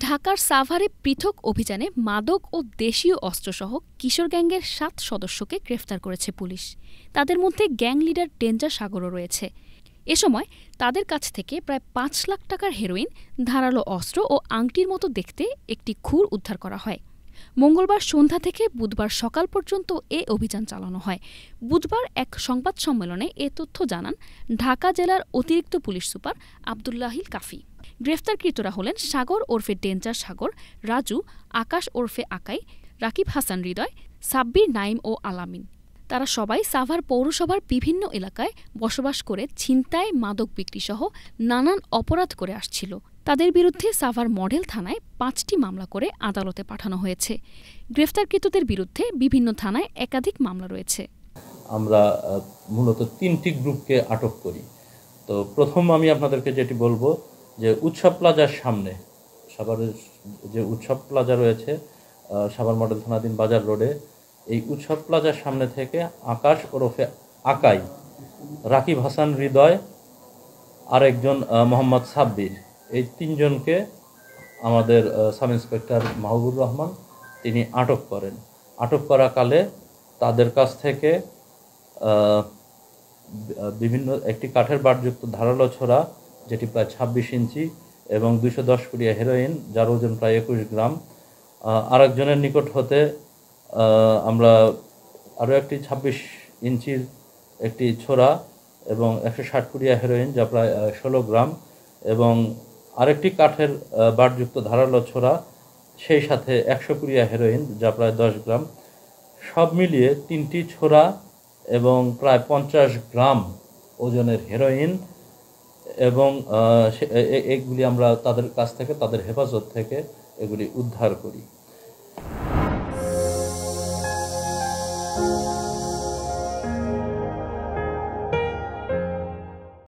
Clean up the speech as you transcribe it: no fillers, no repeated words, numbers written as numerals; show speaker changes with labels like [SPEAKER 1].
[SPEAKER 1] ঢাকার সাভারে পৃথক অভিযানে মাদক ও দেশীয় অস্ত্রসহ কিশোর গ্যাংয়ের ৭ সদস্যকে গ্রেফতার করেছে পুলিশ। তাদের মধ্যে গ্যাং লিডার ডেঞ্জার সাগরও রয়েছে। এ সময় তাদের কাছ থেকে প্রায় ৫ লাখ টাকার হেরোইন, ধারালো অস্ত্র ও আংটির মতো দেখতে একটি খুর উদ্ধার করা হয়। মঙ্গলবার সন্ধ্যা থেকে বুধবার সকাল পর্যন্ত এ অভিযান চালানো হয়। বুধবার এক সংবাদ সম্মেলনে এ তথ্য জানান ঢাকা জেলার অতিরিক্ত পুলিশ সুপার আবদুল্লাহিল কাফি। গ্রেফতারকৃতরা হলেন সাগর ওরফে ডেঞ্জার সাগর, রাজু, আকাশ ওরফে আকাই, রাকিব হাসান হৃদয়, সাব্বির, নাইম ও আলামিন। তারা সবাই সাভার পৌরসভার বিভিন্ন এলাকায় বসবাস করে ছিনতাই, মাদক বিক্রিসহ নানান অপরাধ করে আসছিল। তাদের বিরুদ্ধে সাভার মডেল থানায় ৫টি মামলা করে আদালতে পাঠানো হয়েছে। গ্রেফতারকৃতদের বিরুদ্ধে বিভিন্ন থানায় একাধিক মামলা রয়েছে।
[SPEAKER 2] আমরা মূলত ৩টি গ্রুপকে আটক করি। তো প্রথম আমি আপনাদেরকে যেটি বলবো যে উৎসব প্লাজার সামনে, সাভারের যে উৎসব প্লাজা রয়েছে সাভার মডেল থানাধীন বাজার রোডে, এই উৎসব প্লাজার সামনে থেকে আকাশ ওরফে আকাই, রাকিব হাসান হৃদয়, আরেকজন মোহাম্মদ সাব্বির, এই ৩ জনকে আমাদের সাব ইন্সপেক্টর মাহবুবুর রহমান তিনি আটক করেন। আটক করাকালে তাদের কাছ থেকে বিভিন্ন একটি কাঠের বারযুক্ত ধারালো ছোরা, যেটি প্রায় ২৬ ইঞ্চি, এবং ২১০ কুড়িয়া হেরোইন, যার ওজন প্রায় ২১ গ্রাম। আরেকজনের নিকট হতে আমরা আরও একটি ২৬ ইঞ্চির একটি ছোরা এবং ১৬০ কুড়িয়া হেরোইন, যা প্রায় ১৬ গ্রাম, এবং আরেকটি কাঠের বারযুক্ত ধারালো ছোরা, সেই সাথে ১০০ কুড়িয়া হেরোইন, যা প্রায় ১০ গ্রাম। সব মিলিয়ে ৩টি ছোরা এবং প্রায় ৫০ গ্রাম ওজনের হেরোইন, এবং এগুলি আমরা তাদের কাছ থেকে, তাদের হেফাজত থেকে এগুলি উদ্ধার করি।